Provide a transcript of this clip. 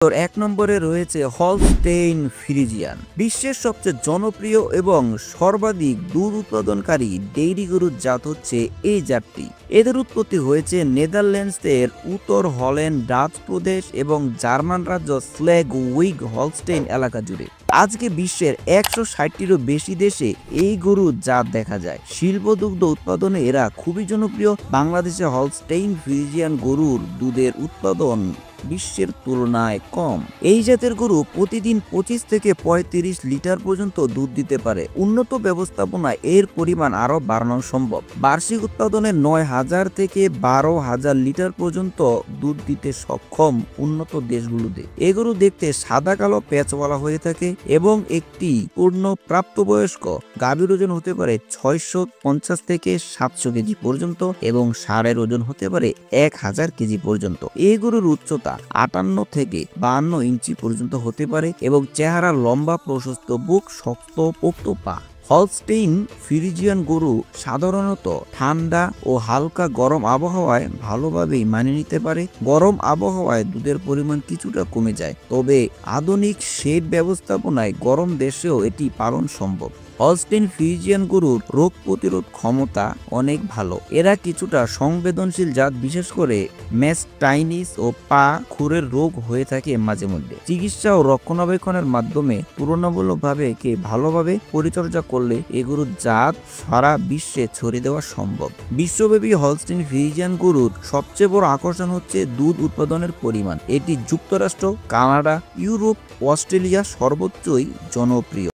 এক নম্বরে রয়েছে হলস্টেইন ফ্রিজিয়ান। বিশ্বের সবচেয়ে জনপ্রিয় এবং সর্বাধিক দুধ উৎপাদনকারী ডেইরি গরুর জাত হচ্ছে এই জাতটি। এদের উৎপত্তি হয়েছে নেদারল্যান্ডসের উত্তর হল্যান্ড, ডাচ প্রদেশ এবং জার্মান রাজ্য স্লেগ উইগ হলস্টেইন এলাকা জুড়ে। আজকে বিশ্বের 160টিরও বেশি দেশে এই গরুর জাত দেখা যায়। শিল্প দুগ্ধ উৎপাদনে এরা খুবই জনপ্রিয়। বাংলাদেশে হলস্টেইন ফ্রিজিয়ান গরুর দুধের উৎপাদন বিশ্বের তুলনায় কম। এই জাতের গরু প্রতিদিন 25 থেকে 35 লিটার পর্যন্ত দুধ দিতে পারে। উন্নত ব্যবস্থাপনায় এর পরিমাণ আরো বাড়ানো সম্ভব। বার্ষিক উৎপাদনে 9,000 থেকে 12,000 লিটার পর্যন্ত দুধ দিতে সক্ষম উন্নত দেশগুলোতে। এই গরু দেখতে সাদা কালো পেঁচওয়ালা হয়ে থাকে এবং একটি পূর্ণ প্রাপ্তবয়স্ক গাভীর ওজন হতে পারে 650 থেকে 700 কেজি পর্যন্ত এবং ষাঁড়ের ওজন হতে পারে 1000 কেজি পর্যন্ত। এই গরুর উচ্চতা 58 থেকে 52 ইঞ্চি পর্যন্ত হতে পারে এবং চেহারা লম্বা, প্রশস্ত বুক, শক্ত পোক্ত পা। হলস্টেইন ফ্রিজিয়ান গরু সাধারণত ঠান্ডা ও হালকা গরম আবহাওয়ায় ভালোভাবেই মানিয়ে নিতে পারে। গরম আবহাওয়ায় দুধের পরিমাণ কিছুটা কমে যায়, তবে আধুনিক শেড ব্যবস্থাপনায় গরম দেশেও এটি পালন সম্ভব। হলস্টেইন ফ্রিজিয়ান গরুর রোগ প্রতিরোধ ক্ষমতা অনেক ভালো। এরা কিছুটা সংবেদনশীল জাত, বিশেষ করে ম্যাস্টাইনিস ও পা খুরের রোগ হয়ে থাকে মাঝে মধ্যে। চিকিৎসা ও রক্ষণাবেক্ষণের মাধ্যমে তুলনামূলকভাবে ভালোভাবে পরিচর্যা করলে এ গরুর জাত সারা বিশ্বে ছড়িয়ে দেওয়া সম্ভব। বিশ্বব্যাপী হলস্টেইন ফ্রিজিয়ান গরুর সবচেয়ে বড় আকর্ষণ হচ্ছে দুধ উৎপাদনের পরিমাণ। এটি যুক্তরাষ্ট্র, কানাডা, ইউরোপ, অস্ট্রেলিয়া সর্বোচ্চই জনপ্রিয়।